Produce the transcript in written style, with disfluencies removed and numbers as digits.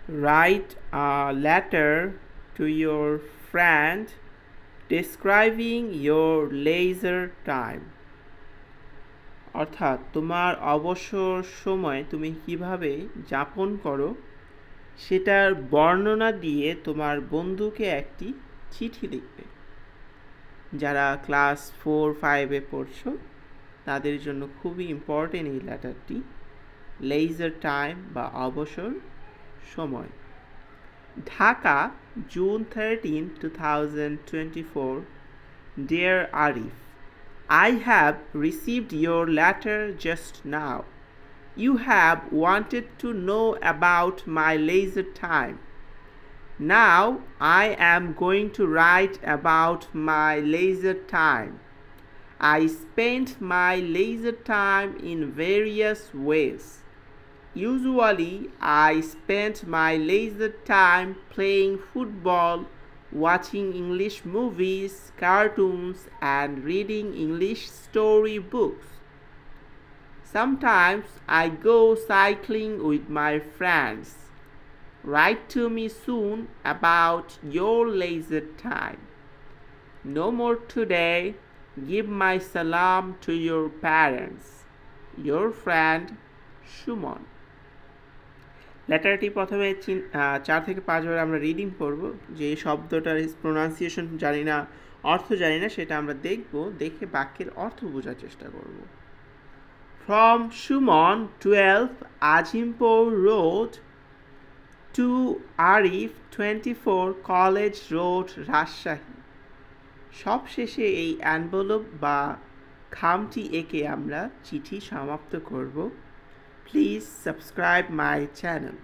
Write a letter to your friend describing your leisure time. অর্থাৎ তোমার অবসর সময় তুমি কিভাবে যাপন করো সেটার বর্ণনা দিয়ে তোমার বন্ধুকে একটি চিঠি লিখবে। যারা ক্লাস 4-5-এ পড়ছো তাদের জন্য খুবই ইম্পর্টেন্ট এই লেটারটি। লেইজার টাইম বা অবসর সময়। Dhaka, June 13, 2024. Dear Arif, I have received your letter just now. You have wanted to know about my leisure time. Now I am going to write about my leisure time. I spend my leisure time in various ways. Usually, I spend my leisure time playing football, watching English movies, cartoons, and reading English storybooks. Sometimes I go cycling with my friends. Write to me soon about your leisure time. No more today. Give my salam to your parents. Your friend, Shumon. লেটারটি প্রথমে 4 থেকে 5 বার আমরা reading করব। যে শব্দটার pronunciation জানি না, অর্থ জানি না, সেটা আমরা দেখব, দেখে বাক্যের অর্থ বোঝার চেষ্টা করব। From Shumon, 12 Azimpur Road to Arif, 24 College Road, Rajshahi. সবশেষে এই অ্যানভেলপ বা খামটি এঁকে আমরা চিঠি সমাপ্ত করব। Please subscribe my channel.